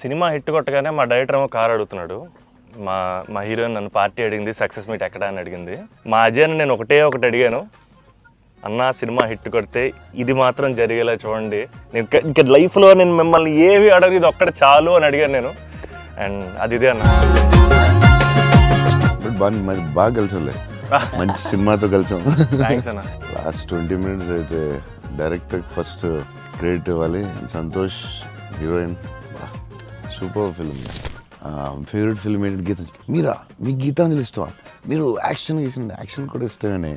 Cinema hit కొట్టగానే మా director ఏమో కార్ అడుగుతున్నాడు. మా మా హీరోయిన్ నన్ను పార్టీ అడిగింది, సక్సెస్ మీట్ ఎక్కడ అని అడిగింది. మా అజయ్ని నేను ఒకటి అడిగాను, అన్న సినిమా హిట్ కొడితే ఇది మాత్రం జరిగేలా చూడండి, నేను ఇంకా లైఫ్లో నేను మిమ్మల్ని ఏవి అడగదు, ఇది ఒక్కటి చాలు అని అడిగాను నేను. అండ్ అది ఇదే అన్న. బాగా కలిసి మంచి సినిమాతో కలిసాం. థ్యాంక్స్ అన్న. లాస్ట్ 20 minutes అయితే డైరెక్టర్ ఫస్ట్ క్రెడిట్ ఇవ్వాలి. Santosh heroine, super film. Favourite film ఏంటి? గీత. మీరా? మీకు గీతాంజలి ఇష్టమా? మీరు యాక్షన్ యాక్షన్ కూడా ఇష్టమేనే,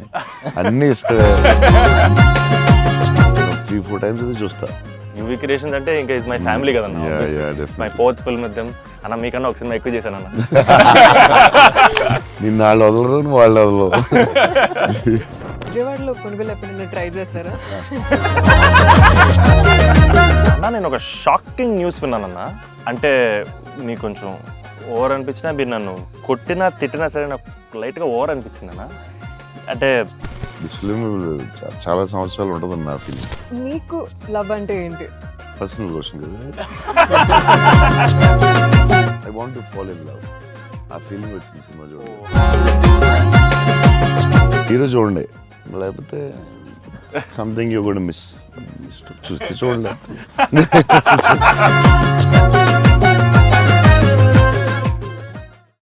అన్నీ ఇష్టమే. 3-4 times అయితే చూస్తా. యువి క్రియేషన్స్ అంటే ఇంకా ఇస్ మై ఫ్యామిలీ కదన్న. My 4th film with them. అన్న మీకన్నా ఒక సినిమా ఎక్కువ చేశాను అన్న. నిన్న వాళ్ళు వదలరు, వాళ్ళు వదలరు. విజయవాడలో కొనుగోలు ఎప్పుడైనా ట్రై చేస్తారా? అన్న నేను ఒక షాకింగ్ న్యూస్ విన్నానన్న. అంటే మీకు కొంచెం ఓవర్ అనిపించినా, మీరు నన్ను కొట్టినా తిట్టినా సరే నాకు లైట్గా ఓవర్ అనిపించింది అన్న. అంటే ఫిల్మ్ చాలా సంవత్సరాలు ఉంటుంది నా ఫిల్మ్. మీకు లవ్ అంటే ఏంటి? పర్సనల్ క్వశ్చన్ కదా. I want to fall in love. ఆ ఫీలింగ్ వచ్చింది సినిమా చూడండి. హీరో చూడండి, లేకపోతే సంథింగ్ యూ గోనా మిస్. చూస్తే చూడండి.